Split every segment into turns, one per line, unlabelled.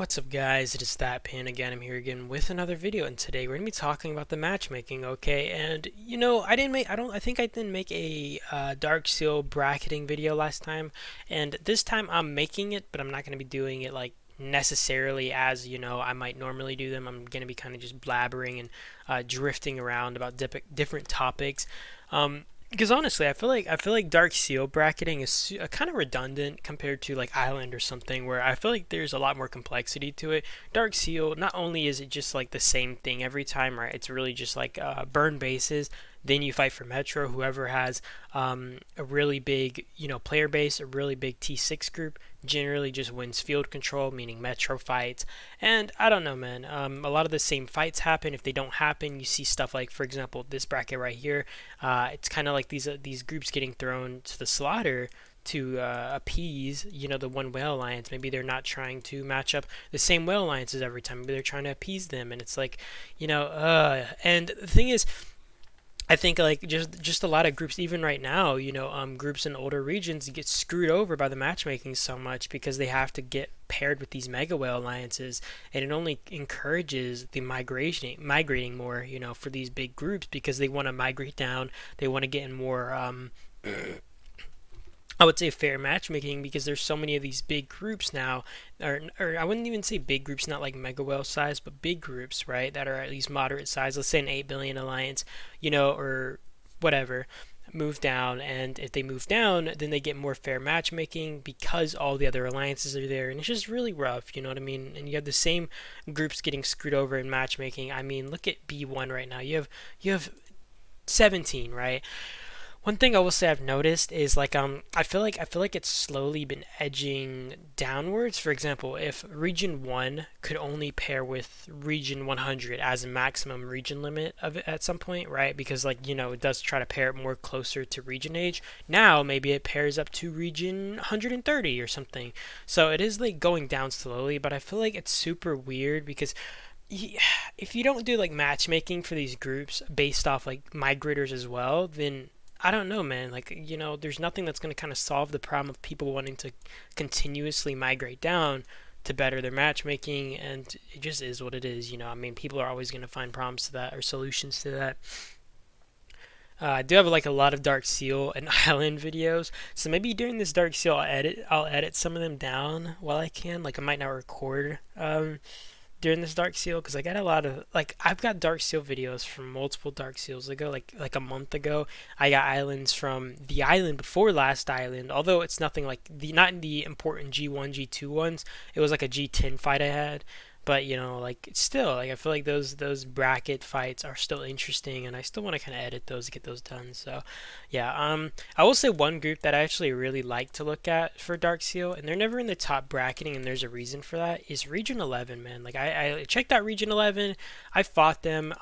What's up guys, it is That Pin again. I'm here again with another video, and today we're going to be talking about the matchmaking, okay? And I think I didn't make a DarkSeal bracketing video last time, and this time I'm making it, but I'm not going to be doing it like necessarily as I might normally do them. I'm going to be kind of just blabbering and drifting around about different topics. Because honestly, I feel like DarkSeal bracketing is kind of redundant compared to like Island or something, where I feel like there's a lot more complexity to it. DarkSeal, not only is it just like the same thing every time, right? It's really just like burn bases. Then you fight for Metro. Whoever has a really big, player base, a really big T6 group, generally just wins field control, meaning Metro fights. And I don't know, man. A lot of the same fights happen. If they don't happen, you see stuff like, for example, this bracket right here. It's kind of like these groups getting thrown to the slaughter to appease, the one whale alliance. Maybe they're not trying to match up the same whale alliances every time. Maybe they're trying to appease them, and it's like, And the thing is, I think like just a lot of groups even right now, groups in older regions get screwed over by the matchmaking so much because they have to get paired with these mega whale alliances, and it only encourages the migrating more, for these big groups because they want to migrate down, they want to get in more I would say fair matchmaking, because there's so many of these big groups now, or I wouldn't even say big groups, not like mega whale size, but big groups, right, that are at least moderate size. Let's say an 8 billion alliance, or whatever, move down, and if they move down, then they get more fair matchmaking because all the other alliances are there, and it's just really rough, you know what I mean? And you have the same groups getting screwed over in matchmaking. I mean, look at B1 right now. You have 17, right? One thing I will say I've noticed is like I feel like it's slowly been edging downwards. For example, if region 1 could only pair with region 100 as a maximum region limit of it at some point, right? Because like, it does try to pair it more closer to region age. Now maybe it pairs up to region 130 or something. So it is like going down slowly, but I feel like it's super weird because if you don't do like matchmaking for these groups based off like migrators as well, then I don't know, man. Like, there's nothing that's going to kind of solve the problem of people wanting to continuously migrate down to better their matchmaking, and it just is what it is. I mean, people are always going to find problems to that or solutions to that. I do have like a lot of DarkSeal and Island videos, so maybe during this DarkSeal I'll edit some of them down while I can. Like I might not record during this DarkSeal because I got a lot of like I've got DarkSeal videos from multiple DarkSeals ago, like a month ago. I got islands from the island before last island, although it's nothing like not the important G1 G2 ones. It was like a G10 fight I had, but like still, like I feel like those bracket fights are still interesting, and I still want to kind of edit those to get those done. So yeah, I will say one group that I actually really like to look at for DarkSeal, and they're never in the top bracketing, and there's a reason for that, is Region 11, man. Like I checked out Region 11, I fought them.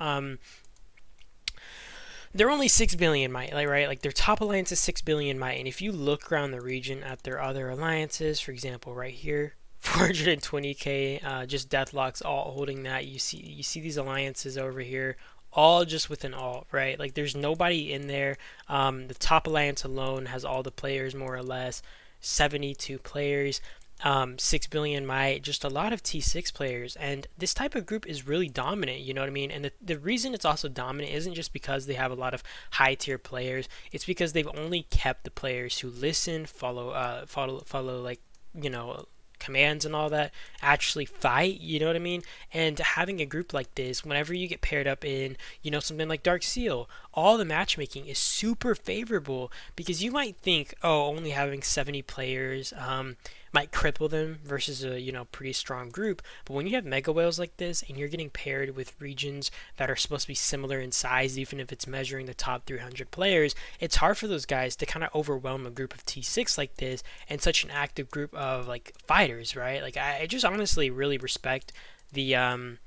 They're only 6 billion might, like, right? Like their top alliance is 6 billion might, and if you look around the region at their other alliances, for example, right here, 420k, just deathlocks, all holding that. You see these alliances over here, all just with an alt, right? Like there's nobody in there. The top alliance alone has all the players more or less, 72 players. 6 billion might, just a lot of T6 players, and this type of group is really dominant, you know what I mean? And the reason it's also dominant isn't just because they have a lot of high tier players, it's because they've only kept the players who listen, follow like, commands and all that, actually fight, you know what I mean? And having a group like this, whenever you get paired up in, something like DarkSeal, all the matchmaking is super favorable, because you might think, oh, only having 70 players might cripple them versus a pretty strong group. But when you have mega whales like this, and you're getting paired with regions that are supposed to be similar in size, even if it's measuring the top 300 players, it's hard for those guys to kind of overwhelm a group of T6 like this, and such an active group of like fighters, right? Like I just honestly really respect the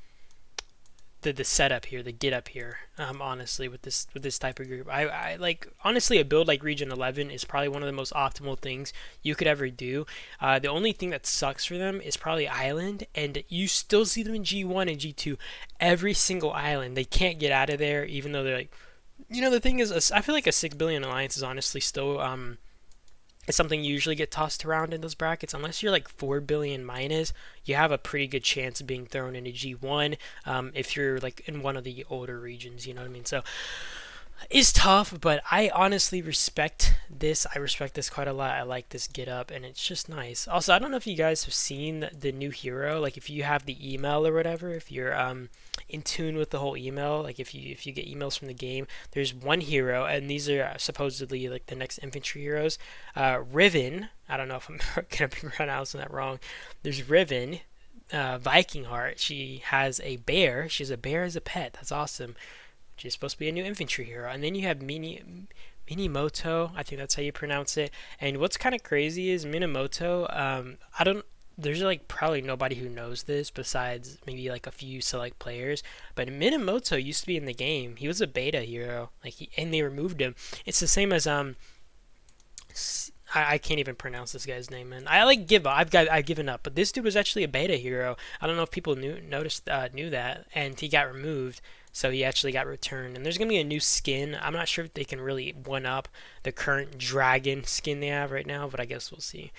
the setup here, the get up here, honestly, with this type of group. I like, honestly, a build like Region 11 is probably one of the most optimal things you could ever do. The only thing that sucks for them is probably Island, and you still see them in G1 and G2 every single island. They can't get out of there, even though they're like, the thing is, I feel like a 6 billion alliance is honestly still It's something you usually get tossed around in those brackets. Unless you're like 4 billion minus, you have a pretty good chance of being thrown into G1 if you're like in one of the older regions, you know what I mean? So it's tough, but I honestly respect this. I respect this quite a lot. I like this get up, and it's just nice. Also, I don't know if you guys have seen the new hero. Like, if you have the email or whatever, if you're in tune with the whole email, like if you get emails from the game, there's one hero, and these are supposedly like the next infantry heroes. Riven. I don't know if I'm gonna be pronouncing that wrong. There's Riven. Viking Heart. She has a bear. She has a bear as a pet. That's awesome. She's supposed to be a new infantry hero. And then you have Minimoto. I think that's how you pronounce it. And what's kind of crazy is Minamoto. I don't. There's like probably nobody who knows this besides maybe like a few select players. But Minamoto used to be in the game. He was a beta hero. And they removed him. It's the same as I can't even pronounce this guy's name, man. I like give up. I've given up. But this dude was actually a beta hero. I don't know if people knew that, and he got removed. So he actually got returned. And there's gonna be a new skin. I'm not sure if they can really one up the current dragon skin they have right now, but I guess we'll see.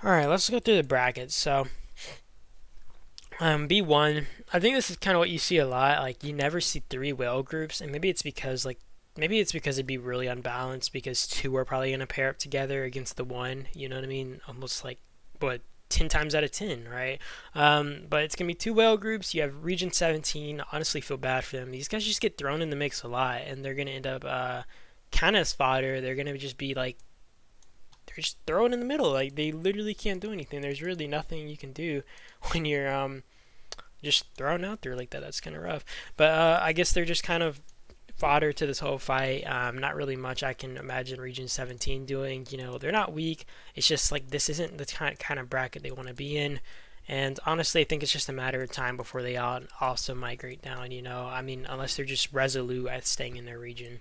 All right, let's go through the brackets. So B1, I think this is kind of what you see a lot. Like, you never see three whale groups, and maybe it's because it'd be really unbalanced because two are probably gonna pair up together against the one. You know what I mean? Almost like what 10 times out of 10, right? But it's gonna be two whale groups. You have Region 17. Honestly, feel bad for them. These guys just get thrown in the mix a lot, and they're gonna end up kind of as fodder. They're gonna just be like they're just thrown in the middle. Like, they literally can't do anything. There's really nothing you can do when you're just thrown out there like that. That's kind of rough. But I guess they're just kind of fodder to this whole fight. Not really much I can imagine Region 17 doing. You know, they're not weak. It's just like this isn't the kind of bracket they want to be in. And honestly, I think it's just a matter of time before they all also migrate down. You know, I mean, unless they're just resolute at staying in their region.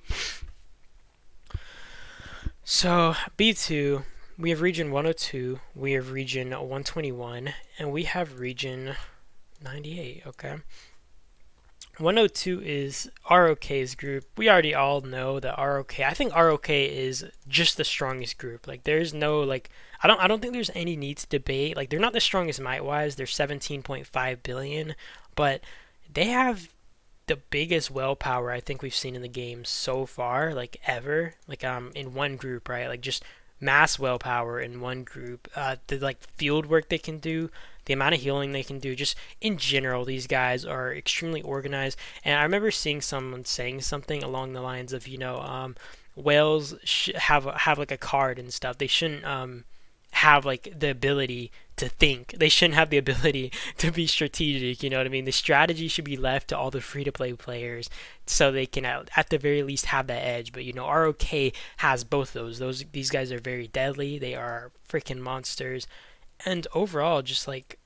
So B2, we have Region 102, we have Region 121, and we have Region 98. Okay. 102 is ROK's group. We already all know that ROK. I think ROK is just the strongest group. Like, there's no like. I don't think there's any need to debate. Like, they're not the strongest might wise. They're 17.5 billion, but they have the biggest well power I think we've seen in the game so far, like ever. Like in one group, right? Like, just mass well power in one group. The like field work they can do, the amount of healing they can do, just in general, these guys are extremely organized. And I remember seeing someone saying something along the lines of, whales have like a card and stuff. They shouldn't have like the ability to think. They shouldn't have the ability to be strategic. You know what I mean? The strategy should be left to all the free-to-play players, so they can at the very least have that edge. But ROK has both those. These guys are very deadly. They are freaking monsters, and overall, just like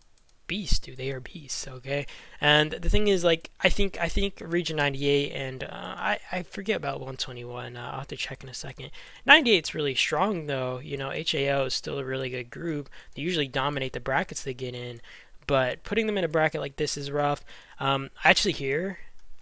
beasts, dude. They are beasts. Okay, and the thing is, like, I think Region 98 and I forget about 121. I'll have to check in a second. 98's really strong though. HAO is still a really good group. They usually dominate the brackets they get in, but putting them in a bracket like this is rough. I actually hear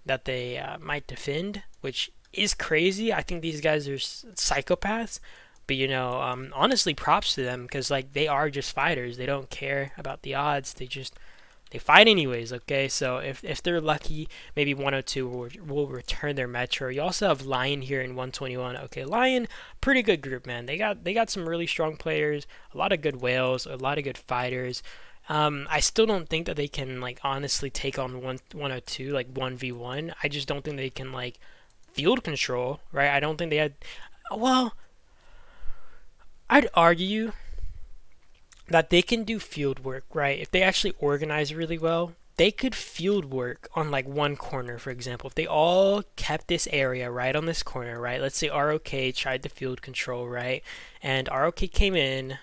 that they might defend, which is crazy. I think these guys are psychopaths. But honestly, props to them, because like they are just fighters. They don't care about the odds. They fight anyways. Okay, so if they're lucky, maybe 102 will return their metro. You also have Lion here in 121. Okay, Lion, pretty good group, man. They got some really strong players, a lot of good whales, a lot of good fighters. I still don't think that they can like honestly take on 102 like 1v1. I just don't think they can like field control, right? I don't think they had. Well, I'd argue that they can do field work, right? If they actually organize really well, they could field work on like one corner, for example. If they all kept this area right on this corner, right? Let's say ROK tried to field control, right? And ROK came in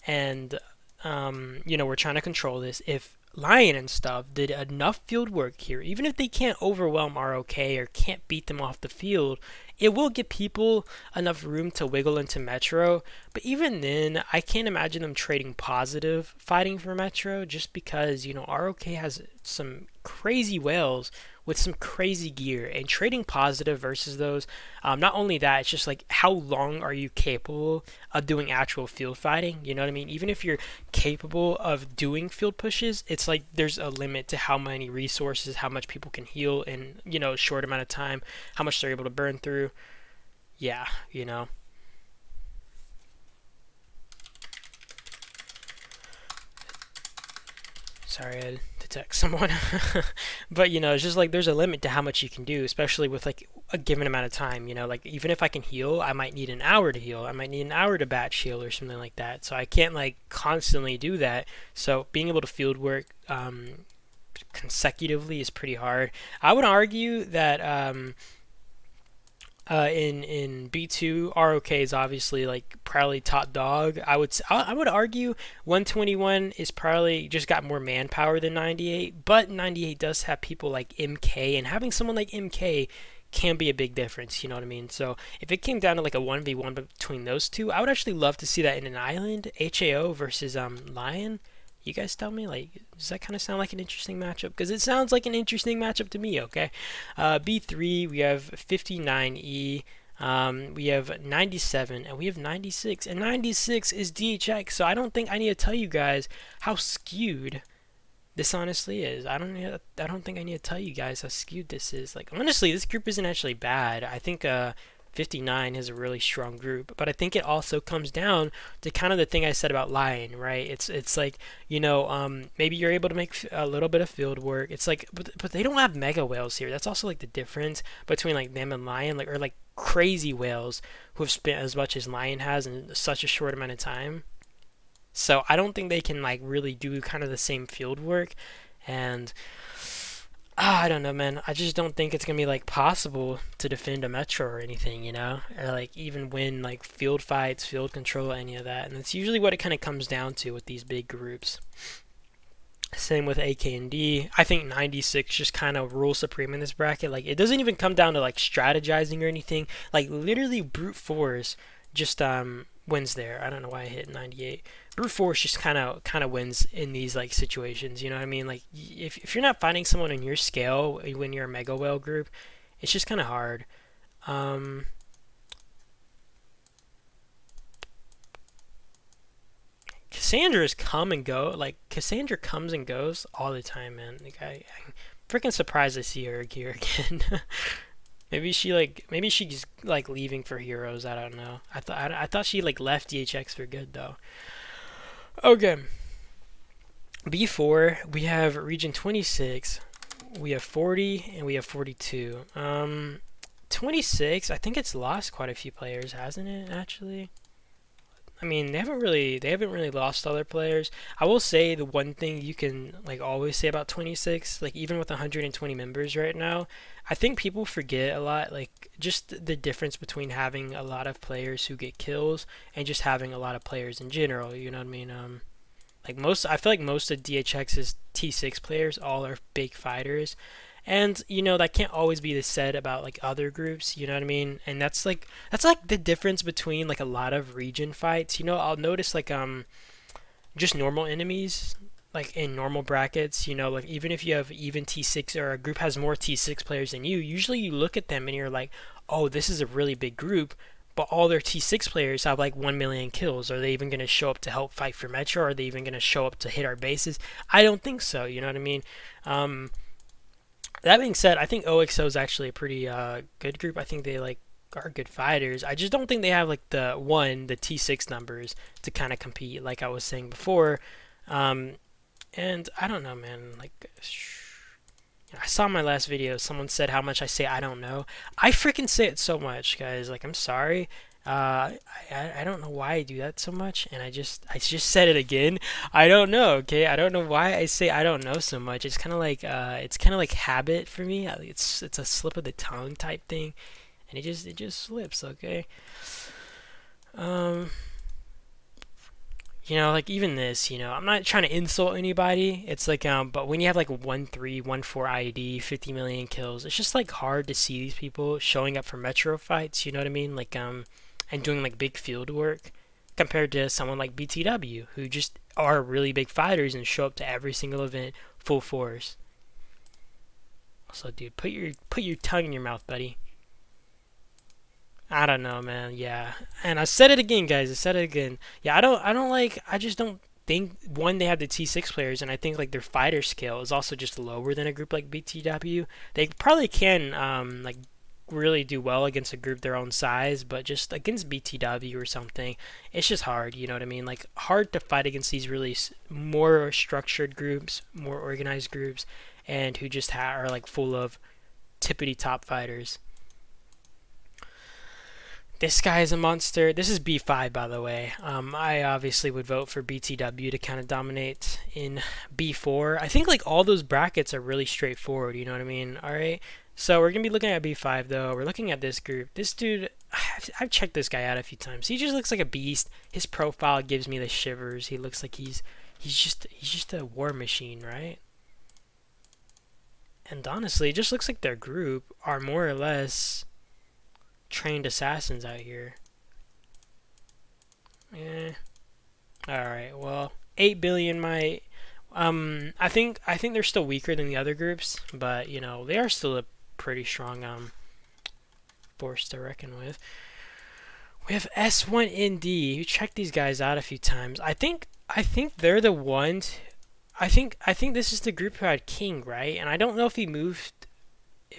and, we're trying to control this. If Lion and stuff did enough field work here, even if they can't overwhelm ROK or can't beat them off the field, it will give people enough room to wiggle into Metro. But even then, I can't imagine them trading positive fighting for Metro, just because ROK has some crazy whales with some crazy gear and trading positive versus those. Not only that, it's just like how long are you capable of doing actual field fighting? You know what I mean? Even if you're capable of doing field pushes, it's like there's a limit to how many resources, how much people can heal in, a short amount of time, how much they're able to burn through. Yeah, Sorry, I had to text someone. But it's just like there's a limit to how much you can do, especially with like a given amount of time. Like even if I can heal, I might need an hour to heal. I might need an hour to batch heal or something like that. So I can't like constantly do that. So being able to field work consecutively is pretty hard. I would argue that in B2, ROK is obviously like probably top dog. I would argue 121 is probably just got more manpower than 98, but 98 does have people like MK, and having someone like MK can be a big difference. You know what I mean? So if it came down to like a 1v1 between those two, I would actually love to see that in an island, HAO versus Lion. You guys tell me, like, does that kind of sound like an interesting matchup? Because it sounds like an interesting matchup to me, okay? B3, we have 59E, we have 97, and we have 96. And 96 is DHX, so I don't think I need to tell you guys how skewed this honestly is. I don't think I need to tell you guys how skewed this is. Like, honestly, this group isn't actually bad. I think 59 is a really strong group, but I think it also comes down to kind of the thing I said about Lion, right? It's like, maybe you're able to make a little bit of field work. It's like, but they don't have mega whales here. That's also like the difference between like them and Lion, like, or like crazy whales who have spent as much as Lion has in such a short amount of time. So I don't think they can like really do kind of the same field work, and I don't know, man. I just don't think it's gonna be like possible to defend a metro or anything, or like even win like field fights, field control, any of that. And that's usually what it kind of comes down to with these big groups. Same with AK and D. I think 96 just kind of rules supreme in this bracket. Like it doesn't even come down to like strategizing or anything. Like literally brute force just wins there. I don't know why I hit 98. Brute force just kind of wins in these like situations. You know what I mean? Like if you're not finding someone in your scale when you're a mega whale group, it's just kind of hard. Cassandra's come and go. Like Cassandra comes and goes all the time, man. Like I'm freaking surprised I see her here again. Maybe she's like leaving for Heroes. I don't know. I thought she like left DHX for good though. Okay. B4, we have region 26, we have 40, and we have 42. 26, I think it's lost quite a few players, hasn't it, actually? I mean, they haven't really lost all their players. I will say the one thing you can like always say about 26, like even with 120 members right now, I think people forget a lot, like just the difference between having a lot of players who get kills and just having a lot of players in general. You know what I mean? I feel like most of DHX's T6 players all are big fighters. And that can't always be said about like other groups, you know what I mean? And that's like the difference between like a lot of region fights. I'll notice like just normal enemies like in normal brackets, like even if you have even T6 or a group has more T6 players than you, usually you look at them and you're like, "Oh, this is a really big group." But all their T6 players have like 1 million kills. Are they even going to show up to help fight for Metro? Are they even going to show up to hit our bases? I don't think so, you know what I mean? That being said, I think OXO is actually a pretty good group. I think they like are good fighters. I just don't think they have like the T6 numbers to kind of compete, like I was saying before. And I don't know, man. Like, I saw my last video. Someone said how much I say I don't know. I freaking say it so much, guys. Like, I'm sorry. I don't know why I do that so much, and I just said it again. I don't know. Okay, I don't know why I say I don't know so much. It's kind of like habit for me. It's a slip of the tongue type thing, and it just slips. Okay. Like even this, I'm not trying to insult anybody. It's like, but when you have like 1-3, 1-4 ID, 50 million kills, it's just like hard to see these people showing up for Metro fights. You know what I mean? Like, and doing like big field work compared to someone like BTW who just are really big fighters and show up to every single event full force. Also, dude, put your tongue in your mouth, buddy. I don't know, man. Yeah, and I said it again, guys. I said it again. Yeah, I just don't think one they have the T6 players, and I think like their fighter skill is also just lower than a group like BTW. They probably can like really do well against a group their own size, but just against BTW or something, it's just hard. You know what I mean? Like hard to fight against these really more structured groups, more organized groups, and who just are like full of tippity top fighters. This guy is a monster. This is B5, by the way. I obviously would vote for BTW to kind of dominate in B4. I think like all those brackets are really straightforward. You know what I mean? All right. So we're gonna be looking at B5 though. We're looking at this group. This dude, I've checked this guy out a few times. He just looks like a beast. His profile gives me the shivers. He looks like he's just a war machine, right? And honestly, it just looks like their group are more or less trained assassins out here. Eh. Alright, well, 8 billion might I think they're still weaker than the other groups, but you know, they are still a pretty strong force to reckon with. We have S1ND. You checked these guys out a few times. I think they're the ones. I think this is the group who had King, right? And I don't know if he moved.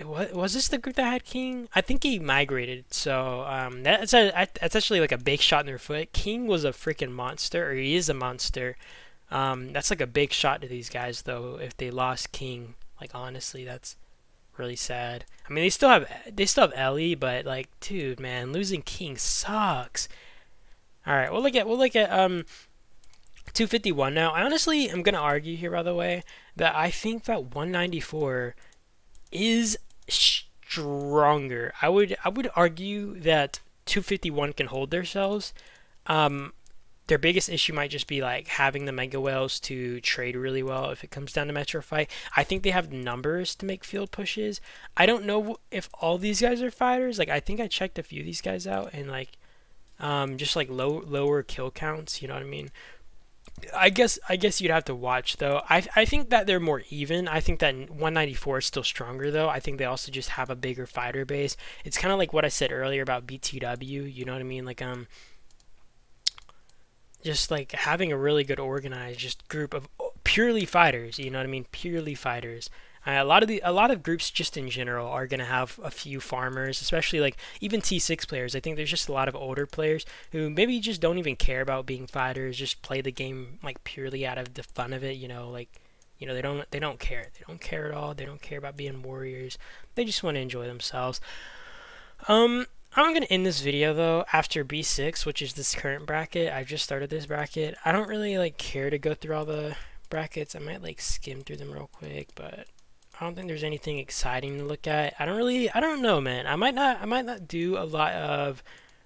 Was this the group that had King? I think he migrated. So that's actually like a big shot in their foot. King was a freaking monster, or he is a monster. That's like a big shot to these guys though. If they lost King, like honestly, that's really sad. I mean, they still have Ellie, but like, dude, man, losing King sucks. All right, we'll look at 251 now. I honestly am gonna argue here, by the way, that I think that 194 is stronger. I would argue that 251 can hold themselves. Um, their biggest issue might just be like having the mega whales to trade really well if it comes down to metro fight. I think they have numbers to make field pushes. I don't know if all these guys are fighters. Like I think I checked a few of these guys out and like just like lower kill counts. You know what I mean? I guess you'd have to watch though. I think that they're more even. I think that 194 is still stronger though. I think they also just have a bigger fighter base. It's kind of like what I said earlier about BTW. You know what I mean? Like just like having a really good organized just group of purely fighters. You know what I mean? Purely fighters. A lot of groups just in general are gonna have a few farmers, especially like even T6 players. I think there's just a lot of older players who maybe just don't even care about being fighters, just play the game like purely out of the fun of it. They don't care. They don't care at all. They don't care about being warriors. They just want to enjoy themselves. I'm gonna end this video though after B6, which is this current bracket. I've just started this bracket. I don't really like care to go through all the brackets. I might like skim through them real quick, but I don't think there's anything exciting to look at. I don't know, man. I might not do a lot of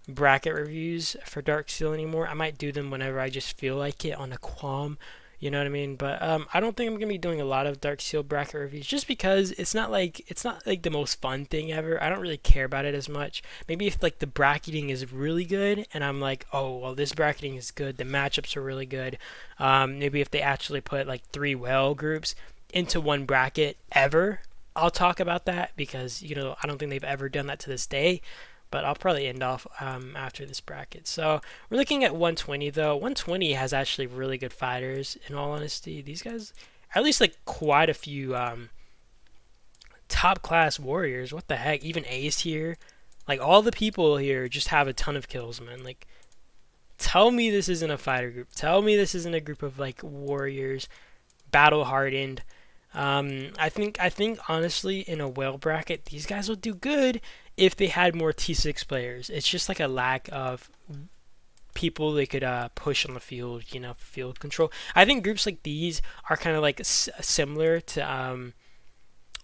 bracket reviews for DarkSeal anymore. I might do them whenever I just feel like it on a qualm. You know what I mean? But I don't think I'm gonna be doing a lot of DarkSeal bracket reviews just because it's not like the most fun thing ever. I don't really care about it as much. Maybe if like the bracketing is really good and I'm like, oh well, this bracketing is good. The matchups are really good. Maybe if they actually put like 3 whale groups into one bracket ever, I'll talk about that because I don't think they've ever done that to this day. But I'll probably end off after this bracket. So we're looking at 120 though. 120 has actually really good fighters. In all honesty, these guys, at least like quite a few top class warriors. What the heck? Even Ace here, like all the people here just have a ton of kills, man. Like, tell me this isn't a fighter group. Tell me this isn't a group of like warriors, battle hardened. I think honestly in a whale bracket these guys would do good if they had more T6 players. It's just like a lack of people they could push on the field, field control. I think groups like these are kind of like similar to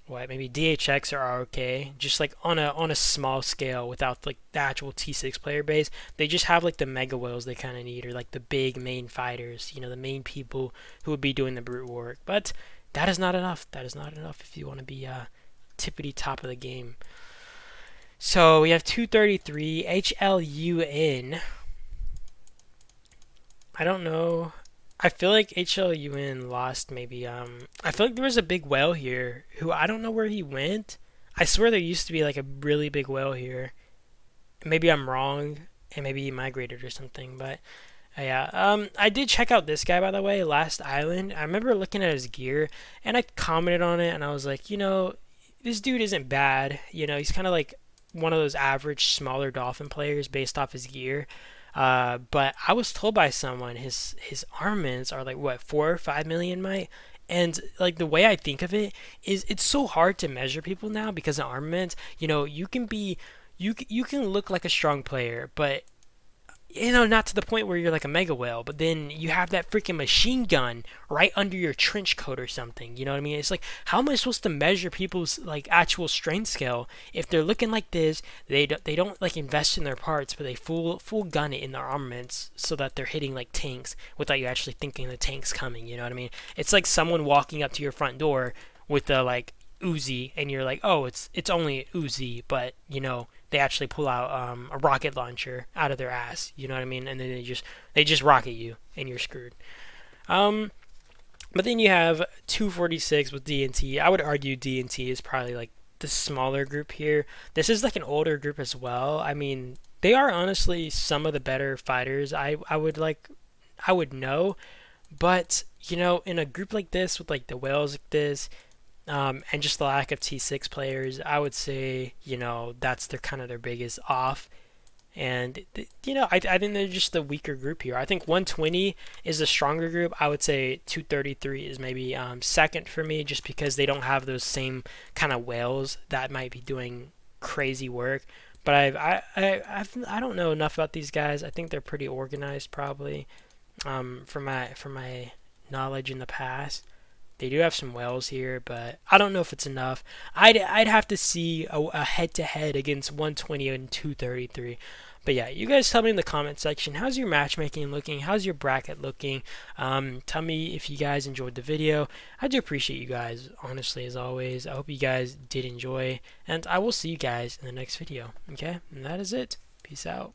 maybe DHX or ROK, just like on a small scale without like the actual T6 player base. They just have like the mega whales they kind of need, or like the big main fighters, the main people who would be doing the brute work. But that is not enough. That is not enough if you want to be tippity top of the game. So we have 233 HLUN. I don't know. I feel like HLUN lost maybe I feel like there was a big whale here who I don't know where he went. I swear there used to be like a really big whale here. Maybe I'm wrong and maybe he migrated or something, but yeah. I did check out this guy by the way, Last Island. I remember looking at his gear and I commented on it and I was like, this dude isn't bad. He's kind of like one of those average smaller dolphin players based off his gear. But I was told by someone his armaments are like what 4 or 5 million might, and like the way I think of it is it's so hard to measure people now because of armaments. You can be you can look like a strong player, but not to the point where you're like a mega whale, but then you have that freaking machine gun right under your trench coat or something. You know what I mean? It's like, how am I supposed to measure people's like actual strength scale if they're looking like this? They don't like invest in their parts, but they full gun it in their armaments so that they're hitting like tanks without you actually thinking the tank's coming. You know what I mean? It's like someone walking up to your front door with a like Uzi, and you're like, oh, it's only Uzi, but they actually pull out a rocket launcher out of their ass. You know what I mean? And then they just rocket you, and you're screwed. Um, but then you have 246 with DNT. I would argue DNT is probably like the smaller group here. This is like an older group as well. I mean, they are honestly some of the better fighters. I would know, but in a group like this with like the whales like this, and just the lack of T6 players, I would say, that's their kind of their biggest off. And, I think they're just the weaker group here. I think 120 is the stronger group. I would say 233 is maybe second for me just because they don't have those same kind of whales that might be doing crazy work. But I don't know enough about these guys. I think they're pretty organized probably from my knowledge in the past. They do have some whales here, but I don't know if it's enough. I'd have to see a head-to-head against 120 and 233. But yeah, you guys tell me in the comment section, how's your matchmaking looking? How's your bracket looking? Tell me if you guys enjoyed the video. I do appreciate you guys, honestly, as always. I hope you guys did enjoy, and I will see you guys in the next video. Okay, and that is it. Peace out.